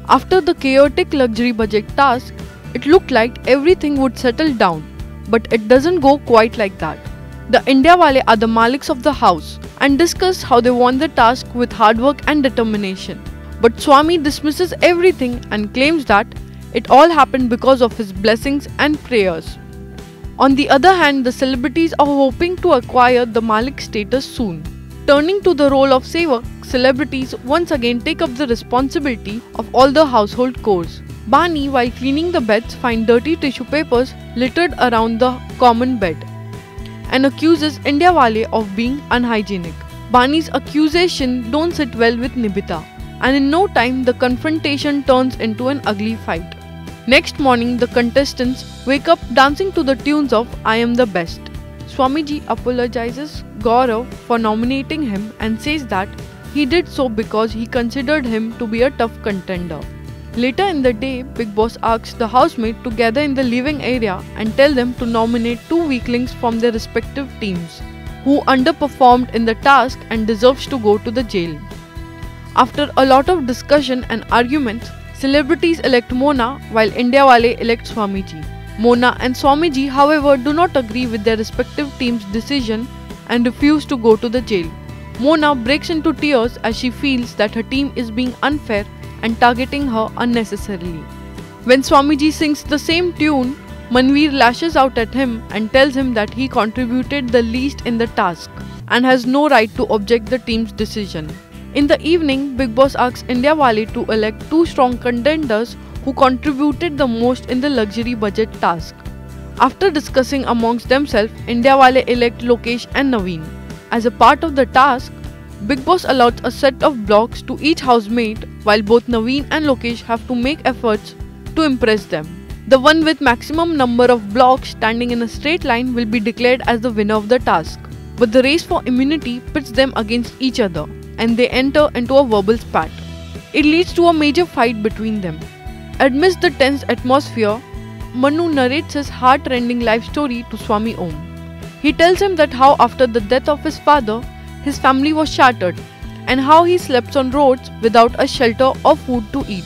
After the chaotic luxury budget task, it looked like everything would settle down, but it doesn't go quite like that. The Indiawale are the Maliks of the house and discuss how they won the task with hard work and determination. But Swami dismisses everything and claims that it all happened because of his blessings and prayers. On the other hand, the celebrities are hoping to acquire the Malik status soon. Turning to the role of Sevak, celebrities once again take up the responsibility of all the household chores. Bani, while cleaning the beds, finds dirty tissue papers littered around the common bed and accuses Indiawale of being unhygienic. Bani's accusation don't sit well with Nibita, and in no time the confrontation turns into an ugly fight. Next morning, the contestants wake up dancing to the tunes of I Am the Best. Swamiji apologizes Gaurav for nominating him and says that he did so because he considered him to be a tough contender. Later in the day, Bigg Boss asks the housemate to gather in the living area and tell them to nominate 2 weaklings from their respective teams who underperformed in the task and deserves to go to the jail. After a lot of discussion and arguments, celebrities elect Mona while Indiawale elects Swamiji. Mona and Swamiji, however, do not agree with their respective teams' decision and refuse to go to the jail. Mona breaks into tears as she feels that her team is being unfair and targeting her unnecessarily. When Swamiji sings the same tune, Manveer lashes out at him and tells him that he contributed the least in the task and has no right to object the team's decision. In the evening, Bigg Boss asks Indiawale to elect 2 strong contenders who contributed the most in the luxury budget task. After discussing amongst themselves, Indiawale elect Lokesh and Naveen. As a part of the task, Bigg Boss allows a set of blocks to each housemate while both Naveen and Lokesh have to make efforts to impress them. The one with maximum number of blocks standing in a straight line will be declared as the winner of the task. But the race for immunity pits them against each other and they enter into a verbal spat. It leads to a major fight between them. Amidst the tense atmosphere, Manu narrates his heart-rending life story to Swami Om. He tells him that how after the death of his father, his family was shattered and how he slept on roads without a shelter or food to eat.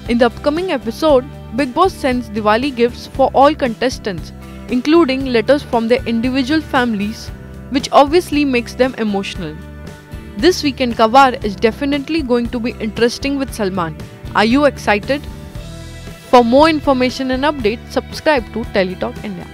In the upcoming episode, Bigg Boss sends Diwali gifts for all contestants, including letters from their individual families, which obviously makes them emotional. This weekend Kavar is definitely going to be interesting with Salman. Are you excited? For more information and updates, subscribe to Teletalk India.